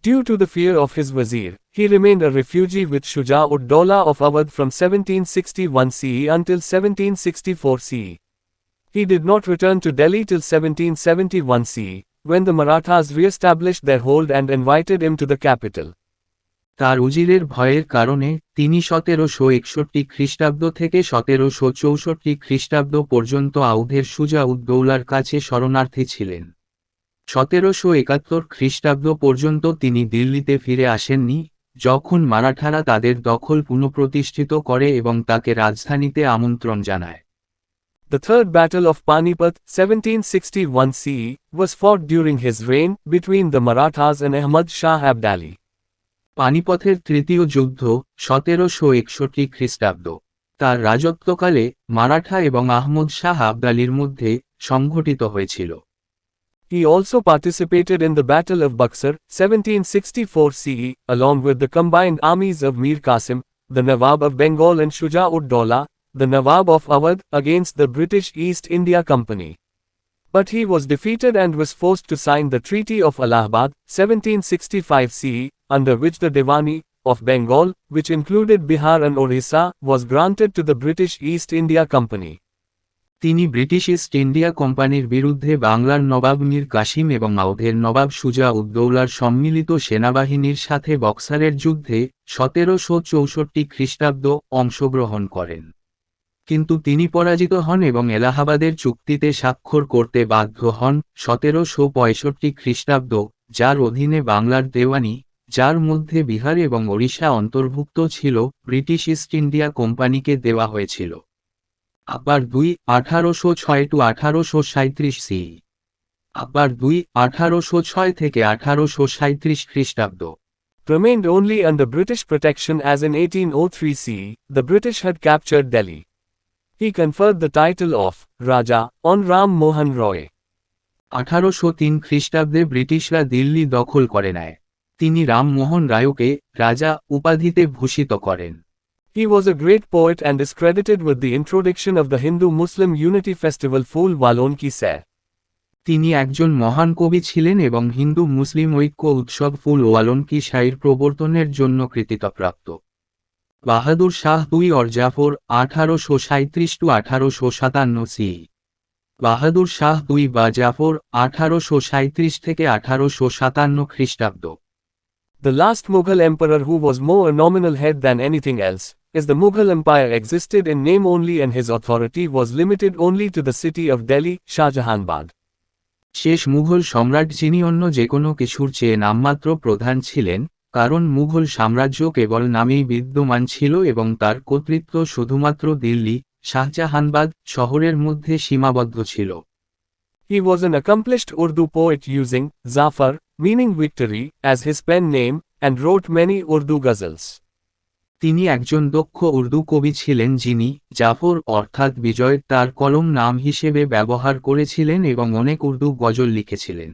Due to the fear of his wazir, he remained a refugee with Shuja-ud-Dawla of Awadh from 1761 CE until 1764 CE. He did not return to Delhi till 1771 CE, when the Marathas re-established their hold and invited him to the capital. তার উজিরের ভয়ের কারণে, তিনি 1761 খ্রিস্টাব্দ থেকে 1764 খ্রিস্টাব্দ পর্যন্ত আউধের সুজা-উদ-দৌলার কাছে শরণার্থী ছিলেন। 1771 খ্রিস্টাব্দ পর্যন্ত তিনি দিল্লিতে ফিরে আসেননি, যখন মারাঠারা তাদের দখল পুনঃপ্রতিষ্ঠিত করে এবং তাকে রাজধানীতে আমন্ত্রণ জানায়। The Third Battle of Panipat, 1761 CE, was fought during his reign, between the Marathas and Ahmad Shah Abdali. পানিপথের তৃতীয় যুদ্ধ 1761 খ্রিস্টাব্দ। তার রাজত্বকালে মারাঠা এবং আহমদ শাহ আবদালির মধ্যে সংঘটিত হয়েছিল। He also participated in the Battle of Buxar, 1764 CE, along with the combined armies of Mir Qasim, the Nawab of Bengal and Shuja-ud-Dawla, the Nawab of Awadh, against the British East India Company. But he was defeated and was forced to sign the Treaty of Allahabad, 1765 CE, under which the Diwani of Bengal, which included Bihar and Orissa, was granted to the British East India Company. তিনি British east India কোম্পানির বিরুদ্ধে বাংলার নবাব মীর কাসিম এবং আওধের নবাব সুজা-উদ-দৌলার সম্মিলিত সেনাবাহিনীর সাথে বক্সারের যুদ্ধে 1764 খ্রিস্টাব্দ অংশগ্রহণ করেন। কিন্তু তিনি পরাজিত হন এবং এলাহাবাদের চুক্তিতে স্বাক্ষর করতে বাধ্য হন 1765 খ্রিস্টাব্দ, যার অধীনে বাংলার দেওয়ানি, যার মধ্যে বিহার এবং ওড়িশা অন্তর্ভুক্ত ছিল, ব্রিটিশ ইস্ট ইন্ডিয়া কোম্পানিকে দেওয়া হয়েছিল। আবার 1806 সি। আবার 1806 থেকে 1837 খ্রিস্টাব্দ। Remained only under British protection as in 1803 CE, the British had captured Delhi. He conferred the title of Raja on Ram Mohan Roy. 1803 খ্রিস্টাব্দে ব্রিটিশরা দিল্লি দখল করে নেয়। তিনি রামমোহন রায়কে রাজা উপাধিতে ভূষিত করেন। He was a great poet and is credited with the introduction of the Hindu-Muslim unity festival Phool Walon Ki Sair. তিনি একজন মহান কবি ছিলেন এবং হিন্দু মুসলিম ঐক্য উৎসব ফুল ওয়ালন কি শাইর প্রবর্তনের জন্য কৃতিত্বপ্রাপ্ত। বাহাদুর শাহ দুই অর জাফর 1837-1857 সি। বাহাদুর শাহ দুই বা জাফর 1837 থেকে 1857 খ্রিস্টাব্দ। The last Mughal emperor who was more a nominal head than anything else, is the Mughal Empire existed in name only and his authority was limited only to the city of Delhi, Shahjahanbad. শেষ মুঘল সম্রাট যিনি অন্য যে কোনো কিছুর চেয়ে নামমাত্র প্রধান ছিলেন, কারণ মুঘল সাম্রাজ্য কেবল নামেই বিদ্যমান ছিল এবং তার কর্তৃত্ব শুধুমাত্র দিল্লি, শাহজাহানবাদ শহরের মধ্যে সীমাবদ্ধ ছিল। He was an accomplished Urdu poet using Zafar, meaning victory, as his pen name, and wrote many Urdu ghazals. তিনি একজন দক্ষ উর্দু কবি ছিলেন যিনি জাফর অর্থাৎ বিজয় তার কলম নাম হিসেবে ব্যবহার করেছিলেন এবং অনেক উর্দু গজল লিখেছিলেন।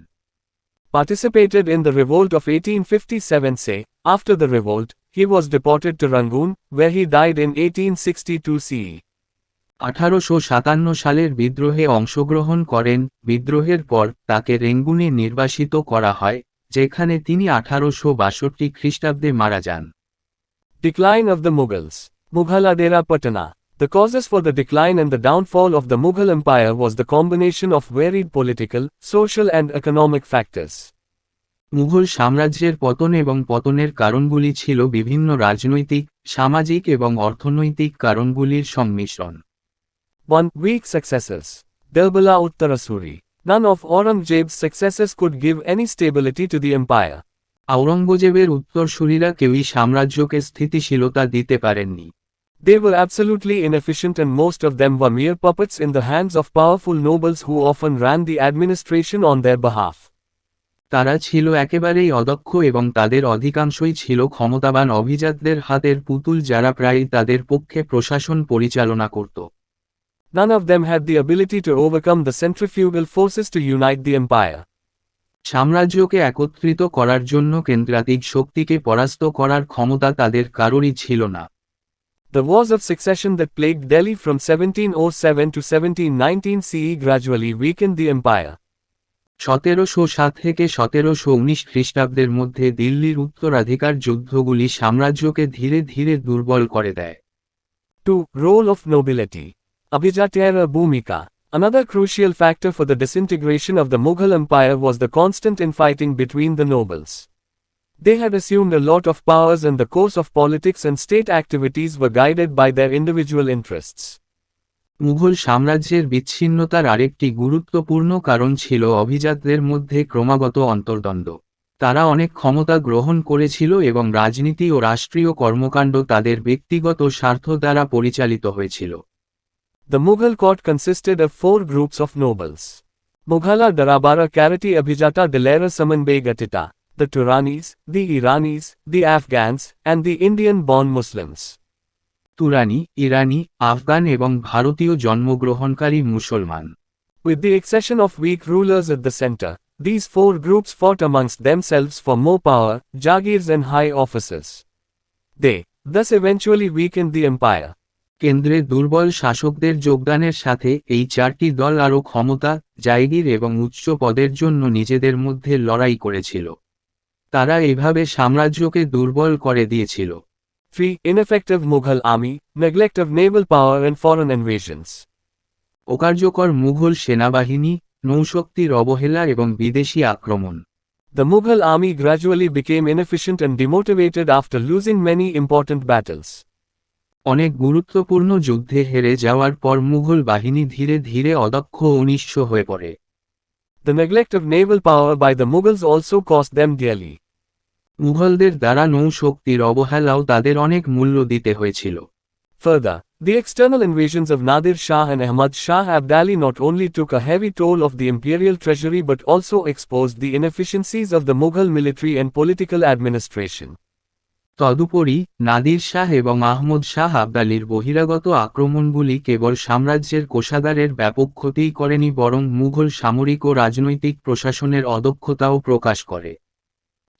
Participated in the revolt of 1857 say, after the revolt, he was deported to Rangoon, where he died in 1862 CE. 1857 সালের বিদ্রোহে অংশগ্রহণ করেন, বিদ্রোহের পর তাকে রেঙ্গুনে নির্বাসিত করা হয়, যেখানে তিনি 1862 খ্রিস্টাব্দে মারা যান। Decline of the Mughals. Mughaladera Patana. The causes for the decline and the downfall of the Mughal Empire was the combination of varied political, social and economic factors. Mughal সাম্রাজ্যের পতন এবং পতনের কারণগুলি ছিল বিভিন্ন রাজনৈতিক, সামাজিক এবং অর্থনৈতিক কারণগুলির সংমিশ্রণ। 1. Weak successors. Birbala Uttarasuri. None of Aurangzeb's successors could give any stability to the empire. আওরঙ্গজেবের উত্তরসূরিরা কেউই সাম্রাজ্যকে স্থিতিশীলতা দিতে পারেননি। They were absolutely inefficient and most of them were mere puppets in the hands of powerful nobles who often ran the administration on their behalf. তারা ছিল একেবারেই অদক্ষ এবং তাদের অধিকাংশই ছিল ক্ষমতাবান অভিজাতদের হাতের পুতুল যারা প্রায়ই তাদের পক্ষে প্রশাসন পরিচালনা করত। None of them had the ability to overcome the centrifugal forces to unite the empire. সাম্রাজ্যকে একত্রিত করার জন্য কেন্দ্রাতিক শক্তিকে পরাস্ত করার ক্ষমতা তাদের কারোরই ছিল না। The wars of succession that plagued Delhi from 1707 to 1719 CE gradually weakened the empire. 1707 থেকে 1719 খ্রিস্টাব্দের মধ্যে দিল্লির উত্তরাধিকার যুদ্ধগুলি সাম্রাজ্যকে ধীরে ধীরে দুর্বল করে দেয়। 2. Role of nobility. Abhijatera Bhumika. Another crucial factor for the disintegration of the Mughal Empire was the constant infighting between the nobles. They had assumed a lot of powers and the course of politics and state activities were guided by their individual interests. Mughal সাম্রাজ্যের বিচ্ছিন্নতার আরেকটি গুরুত্বপূর্ণ কারণ ছিল অভিজাতদের মধ্যে ক্রমাগত অন্তর্দ্বন্দ্ব। তারা অনেক ক্ষমতা গ্রহণ করেছিল এবং রাজনীতি ও রাষ্ট্রীয় কর্মকাণ্ড তাদের ব্যক্তিগত স্বার্থ দ্বারা পরিচালিত হয়েছিল। The Mughal court consisted of 4 groups of nobles. Mughala Darabara Karati Abhijata Dalera Samanbe Gatita, the Turanis, the Iranis, the Afghans, and the Indian-born Muslims. তুরানি, ইরানি, আফগান এবং ভারতীয় জন্মগ্রহণকারী মুসলমান। With the accession of weak rulers at the center, these 4 groups fought amongst themselves for more power, jagirs and high offices. They, thus eventually weakened the empire. কেন্দ্রে দুর্বল শাসকদের যোগদানের সাথে এই 4টি দল আরও ক্ষমতা, জায়গির এবং উচ্চ পদের জন্য নিজেদের মধ্যে লড়াই করেছিল। তারা এভাবে সাম্রাজ্যকে দুর্বল করে দিয়েছিল। 3. Ineffective Mughal army, neglect of naval power and foreign invasions. অকার্যকর মুঘল সেনাবাহিনী, নৌশক্তির অবহেলা এবং বিদেশি আক্রমণ। The Mughal army gradually became inefficient and demotivated after losing many important battles. অনেক গুরুত্বপূর্ণ যুদ্ধে হেরে যাওয়ার পর মুঘল বাহিনী ধীরে ধীরে অদক্ষ ও নিঃস্ব হয়ে পড়ে। The neglect of naval power by the Mughals also cost them dearly. মুঘলদের দ্বারা নৌশক্তির অবহেলাও তাদের অনেক মূল্য দিতে হয়েছিল। Further, the external invasions of Nadir Shah and Ahmad Shah Abdali not only took a heavy toll of the imperial treasury but also exposed the inefficiencies of the Mughal military and political administration. তদুপরি, নাদির শাহ এবং আহমদ শাহ আবদালির বহিরাগত আক্রমণগুলি কেবল সাম্রাজ্যের কোষাগারের ব্যাপক ক্ষতিই করেনি বরং মুঘল সামরিক ও রাজনৈতিক প্রশাসনের অদক্ষতাও প্রকাশ করে।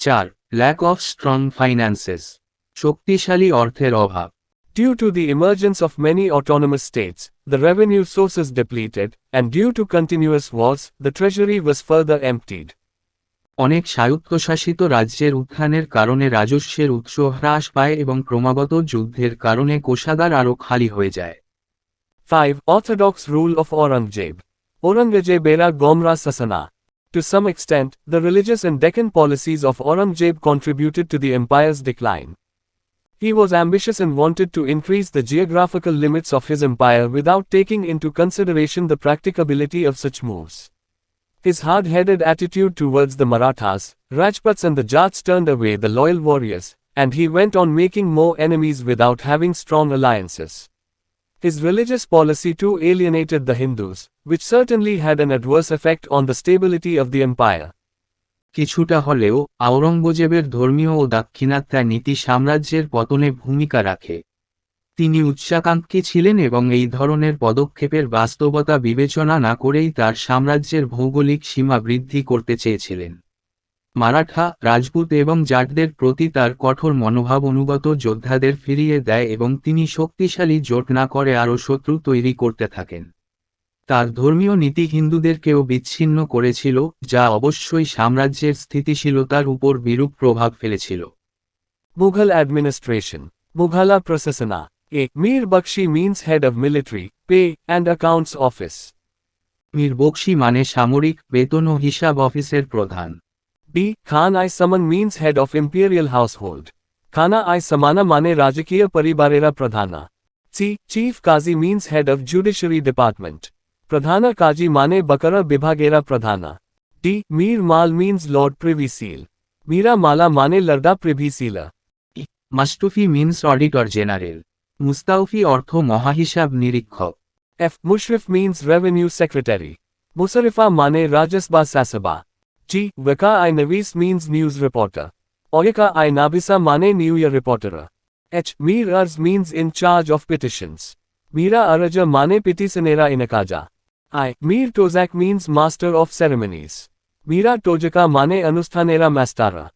4. Lack of strong finances. শক্তিশালী অর্থের অভাব। Due to the emergence of many autonomous states, the revenue sources depleted, and due to continuous wars, the treasury was further emptied. অনেক স্বায়ত্তশাসিত রাজ্যের উত্থানের কারণে রাজস্বের উৎস হ্রাস পায় এবং ক্রমাগত যুদ্ধের কারণে কোষাগার আরও খালি হয়ে যায়। 5. Orthodox rule of Aurangzeb. Aurangzeb era Gomra Sasana. To some extent, the religious and Deccan policies of Aurangzeb contributed to the empire's decline. He was ambitious and wanted to increase the geographical limits of his empire without taking into consideration the practicability of such moves. His hard-headed attitude towards the Marathas, Rajputs and the Jats turned away the loyal warriors, and he went on making more enemies without having strong alliances. His religious policy too alienated the Hindus, which certainly had an adverse effect on the stability of the empire. কিছুটা হলেও আওরঙ্গজেবের ধর্মীয় ও দাক্ষিণাত্যা নীতি সাম্রাজ্যের পতনে ভূমিকা রাখে। তিনি উচ্চাকাঙ্ক্ষী ছিলেন এবং এই ধরনের পদক্ষেপের বাস্তবতা বিবেচনা না করেই তার সাম্রাজ্যের ভৌগোলিক সীমা বৃদ্ধি করতে চেয়েছিলেন। মারাঠা, রাজপুত এবং জাটদের প্রতি তার কঠোর মনোভাব অনুগত যোদ্ধাদের ফিরিয়ে দেয় এবং তিনি শক্তিশালী জোট না করে আরও শত্রু তৈরি করতে থাকেন। তার ধর্মীয় নীতি হিন্দুদেরকেও বিচ্ছিন্ন করেছিল, যা অবশ্যই সাম্রাজ্যের স্থিতিশীলতার উপর বিরূপ প্রভাব ফেলেছিল। Mughal administration. Mughala Prasasana. A. Mir Bakshi means head of military, pay, and accounts office. Mir Bakshi মানে সামরিক, বেতন ও হিসাব অফিসের প্রধান। B. Khan-i Saman means head of imperial household. Khana-i Samana mane Rajakiya Paribarera Pradhana. C. Chief Qazi means head of judiciary department. Pradhana Kaji mane Bakara Bibhagera Pradhana. D. Mir Mal means Lord Privy Seal. Mira Mala mane Larda Privy Sealer. মাস্টুফি means auditor general. মুস্তাউফি অর্থ মহাহিসাব নিরীক্ষক। F. Mushrif means revenue secretary. Musarifa mane Rajasba Sasaba. G. Weka-i Navis means news reporter. Oyaka-i Nabisa mane New Year reporter. H. Mir Arz means in charge of petitions. Mira Araja mane Pitisanera Inakaja. I. Mir Tozak means master of ceremonies. Mira Tojaka mane Anusthanera Mastara.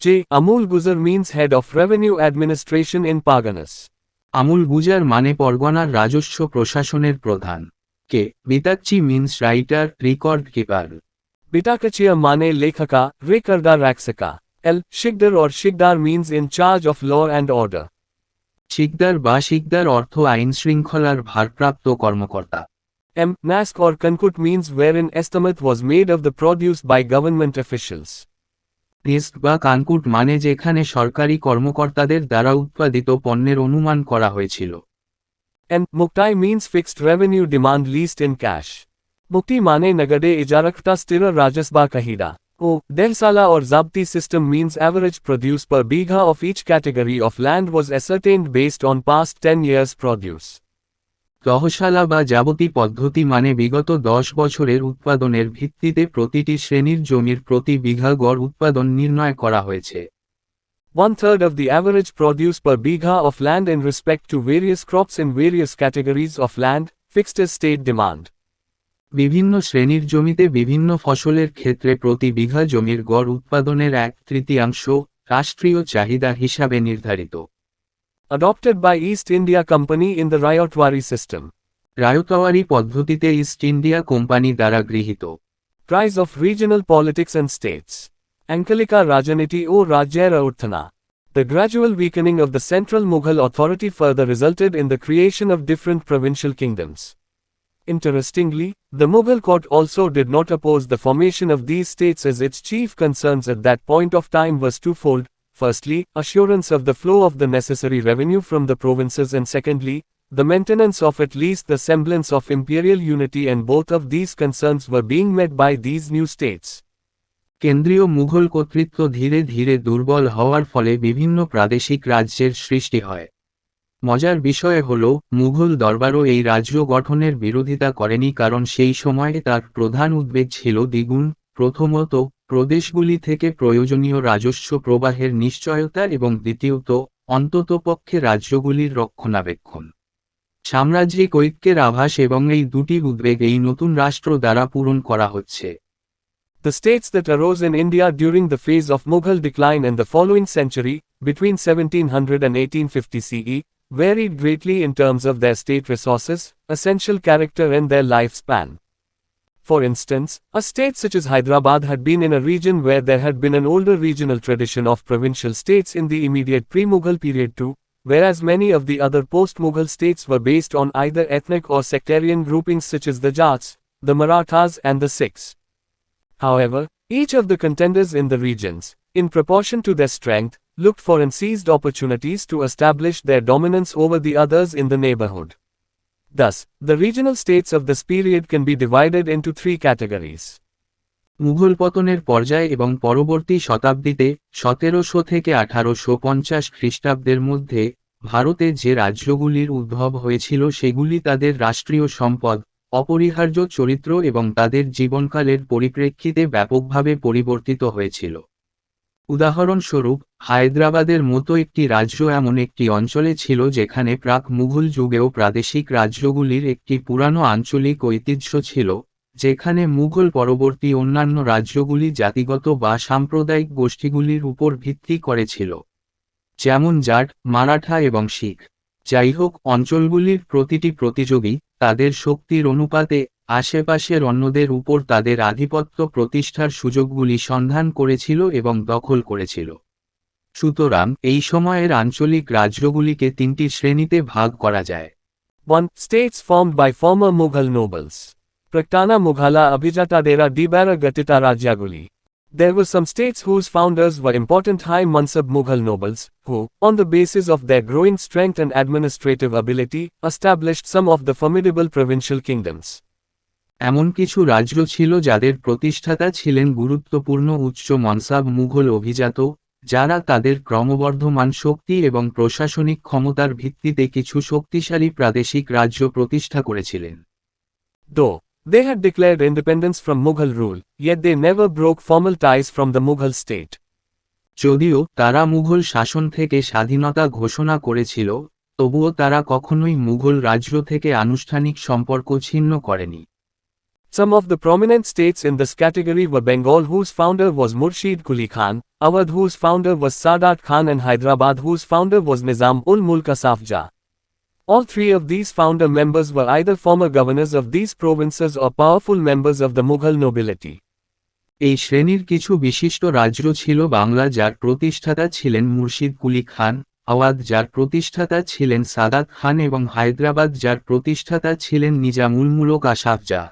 J. Amul Guzar means head of revenue administration in Paganas. Amul গুজার মানে পরগনার রাজস্ব প্রশাসনের প্রধান। কে. বিতাচ্চি means writer, record keeper. Bitakachia mane Lekhaka, Rekarda Raksaka. L. Shikdar or Shikdar means in charge of law and order. শিকদার বা শিকদার অর্থ আইন শৃঙ্খলার ভারপ্রাপ্ত কর্মকর্তা। M. Nask or Kankut means wherein estimate was made of the produce by government officials. Risk বা কানকুট মানে যেখানে সরকারি কর্মকর্তাদের দ্বারা উৎপাদিত পণ্যের অনুমান করা হয়েছিল। N. Muktai means fixed revenue demand leased in cash. Mukti mane nagade ijarakta stira rajasba kahida. O. Dehsala or Zabti system means average produce per bigha of each category of land was ascertained based on past 10 years' produce. তহশালা বা যাবতী পদ্ধতি মানে বিগত 10 বছরের উৎপাদনের ভিত্তিতে প্রতিটি শ্রেণীর জমির প্রতি বিঘা গড় উৎপাদন নির্ণয় করা হয়েছে। 1/3 of the average produce per bigha of land in respect to various crops in various categories of land, fixed as state demand. বিভিন্ন শ্রেণীর জমিতে বিভিন্ন ফসলের ক্ষেত্রে প্রতি বিঘা জমির গড় উৎপাদনের 1/3 রাষ্ট্রীয় চাহিদা হিসাবে নির্ধারিত। Adopted by East India Company in the Rayotwari system. Ryotwari পদ্ধতিতে ইস্ট ইন্ডিয়া কোম্পানি দ্বারা গৃহীত। Price of regional politics and states. Ankalika Rajaniti o Rajyera Urthana. The gradual weakening of the central Mughal authority further resulted in the creation of different provincial kingdoms. Interestingly, the Mughal court also did not oppose the formation of these states as its chief concerns at that point of time was twofold. firstly, assurance of the flow of the necessary revenue from the provinces, and secondly, the maintenance of at least the semblance of imperial unity, and both of these concerns were being met by these new states. কেন্দ্রীয় মুঘল কর্তৃত্ব ধীরে ধীরে দুর্বল হওয়ার ফলে বিভিন্ন প্রাদেশিক রাজ্যের সৃষ্টি হয়। মজার বিষয় হল, মুঘল দরবারও এই রাজ্য গঠনের বিরোধিতা করেনি, কারণ সেই সময়ে তার প্রধান উদ্বেগ ছিল দ্বিগুণ: প্রথমত, প্রদেশগুলি থেকে প্রয়োজনীয় রাজস্ব প্রবাহের নিশ্চয়তা, এবং দ্বিতীয়ত, অন্ততপক্ষে রাজ্যগুলির রক্ষণাবেক্ষণ। সাম্রাজ্যিক ঐক্যের আভাস এবং এই দুটি উদ্বেগ এই নতুন রাষ্ট্র দ্বারা পূরণ করা হচ্ছে। The states that arose in India during the phase of Mughal decline in the following century, between 1700 and 1850 CE, varied greatly in terms of their state resources, essential character, and their lifespan. For instance, a state such as Hyderabad had been in a region where there had been an older regional tradition of provincial states in the immediate pre-Mughal period too, whereas many of the other post-Mughal states were based on either ethnic or sectarian groupings such as the Jats, the Marathas, and the Sikhs. However, each of the contenders in the regions, in proportion to their strength, looked for and seized opportunities to establish their dominance over the others in the neighborhood. Thus, the regional states of this period can be divided into three categories. Mughal পতনের পর্যায় এবং পরবর্তী শতাব্দীতে 1700 থেকে 1850 খ্রিস্টাব্দের মধ্যে ভারতে যে রাজ্যগুলির উদ্ভব হয়েছিল সেগুলি তাদের রাষ্ট্রীয় সম্পদ, অপরিহার্য চরিত্র এবং তাদের জীবনকালের পরিপ্রেক্ষিতে ব্যাপকভাবে পরিবর্তিত হয়েছিল। উদাহরণস্বরূপ, হায়দ্রাবাদের মতো একটি রাজ্য এমন একটি অঞ্চলে ছিল যেখানে প্রাক মুঘল যুগেও প্রাদেশিক রাজ্যগুলির একটি পুরানো আঞ্চলিক ঐতিহ্য ছিল, যেখানে মুঘল পরবর্তী অন্যান্য রাজ্যগুলি জাতিগত বা সাম্প্রদায়িক গোষ্ঠীগুলির উপর ভিত্তি করেছিল, যেমন জাট, মারাঠা এবং শিখ। যাইহোক, অঞ্চলগুলির প্রতিটি প্রতিযোগী তাদের শক্তির অনুপাতে আশেপাশের অন্যদের উপর তাদের আধিপত্য প্রতিষ্ঠার সুযোগগুলি সন্ধান করেছিল এবং দখল করেছিল। সুতরাং, এই সময়ের আঞ্চলিক রাজ্যগুলিকে তিনটি শ্রেণীতে ভাগ করা যায়। 1. States formed by former Mughal nobles. Praktana Mughala Abhijatadera Dibara Gatita Rajyaguli. There were some states whose founders were important high Mansab Mughal nobles, who, on the basis of their growing strength and administrative ability, established some of the formidable provincial kingdoms. এমন কিছু রাজ্য ছিল যাদের প্রতিষ্ঠাতা ছিলেন গুরুত্বপূর্ণ উচ্চ মনসাব মুঘল অভিজাত, যারা তাদের ক্রমবর্ধমান শক্তি এবং প্রশাসনিক ক্ষমতার ভিত্তিতে কিছু শক্তিশালী প্রাদেশিক রাজ্য প্রতিষ্ঠা করেছিলেন। Though they had declared independence from Mughal rule, yet they never broke formal ties from the Mughal state. যদিও তারা মুঘল শাসন থেকে স্বাধীনতা ঘোষণা করেছিল, তবুও তারা কখনোই মুঘল রাজ্য থেকে আনুষ্ঠানিক সম্পর্ক ছিন্ন করেনি। Some of the prominent states in this category were Bengal, whose founder was Murshid Quli Khan, Awadh, whose founder was Sadat Khan, and Hyderabad, whose founder was Nizam-ul-Mulk Asaf Jah. All three of these founder members were either former governors of these provinces or powerful members of the Mughal nobility. এই শ্রেণীর কিছু বিশিষ্ট রাজ্য ছিল বাংলা, যার প্রতিষ্ঠাতা ছিলেন মুর্শিদ কুলি খান, আওয়াধ, যার প্রতিষ্ঠাতা ছিলেন সাদাত খান, এবং হায়দ্রাবাদ, যার প্রতিষ্ঠাতা ছিলেন নিজামুল-মুলক আসাফ জাহ।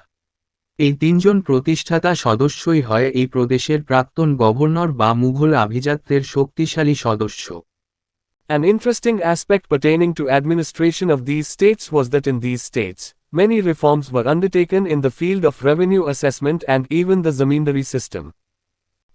এই তিনজন প্রতিষ্ঠাতা সদস্যই হয় এই প্রদেশের প্রাক্তন গভর্নর বা মুঘল আভিজাত্যের শক্তিশালী সদস্য। An interesting aspect pertaining to administration of these states was that in these states, many reforms were undertaken in the field of revenue assessment and even the zamindari system.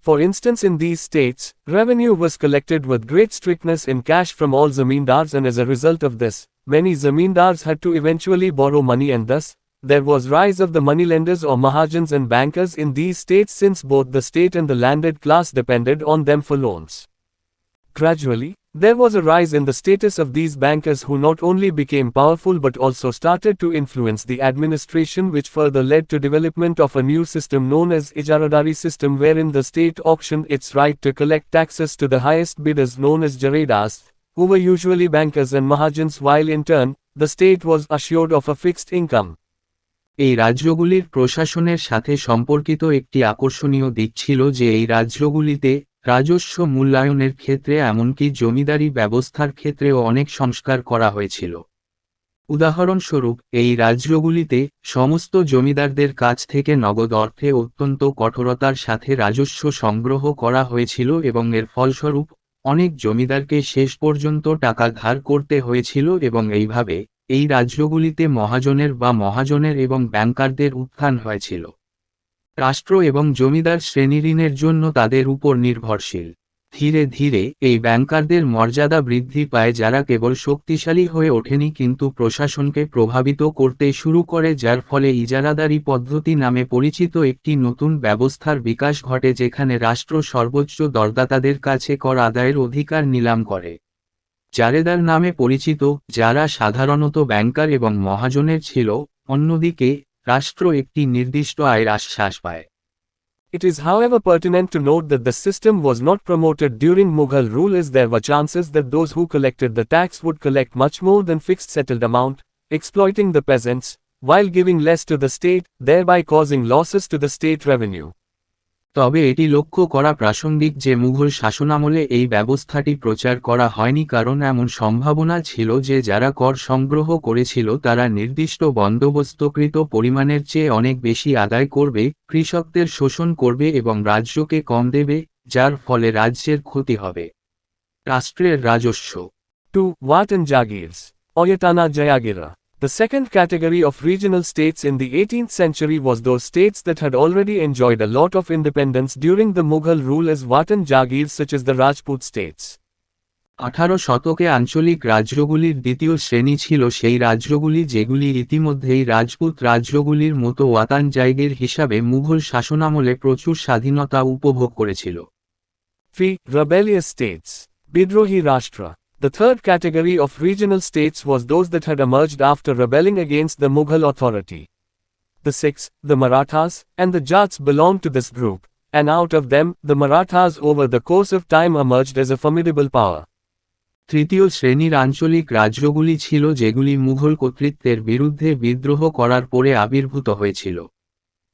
For instance, in these states, revenue was collected with great strictness in cash from all zamindars, and as a result of this, many zamindars had to eventually borrow money, and thus, there was rise of the moneylenders or mahajans and bankers in these states, since both the state and the landed class depended on them for loans. Gradually, there was a rise in the status of these bankers, who not only became powerful but also started to influence the administration, which further led to development of a new system known as Ijaradari system, wherein the state auctioned its right to collect taxes to the highest bidders known as Jaredas, who were usually bankers and mahajans, while in turn, the state was assured of a fixed income. এই রাজ্যগুলির প্রশাসনের সাথে সম্পর্কিত একটি আকর্ষণীয় দিক ছিল যে এই রাজ্যগুলিতে রাজস্ব মূল্যায়নের ক্ষেত্রে এমনকি জমিদারি ব্যবস্থার ক্ষেত্রেও অনেক সংস্কার করা হয়েছিল। উদাহরণস্বরূপ, এই রাজ্যগুলিতে সমস্ত জমিদারদের কাছ থেকে নগদ অর্থে অত্যন্ত কঠোরতার সাথে রাজস্ব সংগ্রহ করা হয়েছিল এবং এর ফলস্বরূপ অনেক জমিদারকে শেষ পর্যন্ত টাকা ধার করতে হয়েছিল এবং এইভাবে এই রাজ্যগুলিতে মহাজনের এবং ব্যাংকারদের উত্থান হয়েছিল। রাষ্ট্র এবং জমিদার শ্রেণী ঋণের জন্য তাদের উপর নির্ভরশীল। ধীরে ধীরে এই ব্যাংকারদের মর্যাদা বৃদ্ধি পায়, যারা কেবল শক্তিশালী হয়ে ওঠেনি কিন্তু প্রশাসনকে প্রভাবিত করতে শুরু করে, যার ফলে ইজারাদারি পদ্ধতি নামে পরিচিত একটি নতুন ব্যবস্থার বিকাশ ঘটে, যেখানে রাষ্ট্র সর্বোচ্চ দরদাতাদের কাছে কর আদায়ের অধিকার নিলাম করে। জারেদার নামে পরিচিত, যারা সাধারণত ব্যাংকার এবং মহাজনের ছিল। অন্যদিকে রাষ্ট্র একটি নির্দিষ্ট আয়ের আশ্বাস পায়। It is however pertinent to note that the system was not promoted during Mughal rule, as there were chances that those who collected the tax would collect much more than fixed settled amount, exploiting the peasants, while giving less to the state, thereby causing losses to the state revenue. তবে এটি লক্ষ্য করা প্রাসঙ্গিক যে মুঘল শাসনামলে এই ব্যবস্থাটি প্রচার করা হয়নি, কারণ এমন সম্ভাবনা ছিল যে যারা কর সংগ্রহ করেছিল তারা নির্দিষ্ট বন্দোবস্তকৃত পরিমাণের চেয়ে অনেক বেশি আদায় করবে, কৃষকদের শোষণ করবে এবং রাজ্যকে কম দেবে, যার ফলে রাজ্যের ক্ষতি হবে। রাষ্ট্রের রাজস্ব। 2. Wat and Jagirs. Oyatana Jayagira. The second category of regional states in the 18th century was those states that had already enjoyed a lot of independence during the Mughal rule as Wat and Jagirs, such as the Rajput states. 18 শতকে আঞ্চলিক রাজ্যগুলির দ্বিতীয় শ্রেণী ছিল সেই রাজ্যগুলি যেগুলি ইতিমধ্যেই রাজপুত রাজ্যগুলির মতো ওয়াতান জায়গির হিসাবে মুঘল শাসনামলে প্রচুর স্বাধীনতা উপভোগ করেছিল। 3. Rebellious states. Bidrohi Rashtra. The third category of regional states was those that had emerged after rebelling against the Mughal authority. The Sikhs, the Marathas, and the Jats belonged to this group, and out of them, the Marathas over the course of time emerged as a formidable power. তৃতীয় শ্রেণীর আঞ্চলিক রাজ্যগুলি ছিল যেগুলি মুঘল কর্তৃত্বের বিরুদ্ধে বিদ্রোহ করার পরে আবির্ভূত হয়েছিল।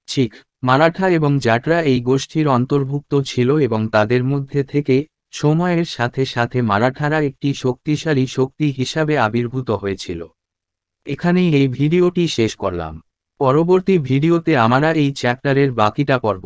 শিখ, মারাঠা এবং জাটরা এই গোষ্ঠীর অন্তর্ভুক্ত ছিল এবং তাদের মধ্যে থেকে সময়ের সাথে সাথে মারাঠারা একটি শক্তিশালী শক্তি হিসাবে আবির্ভূত হয়েছিল। এখানেই এই ভিডিওটি শেষ করলাম। পরবর্তী ভিডিওতে আমরা এই চ্যাপ্টারের বাকিটা পড়ব।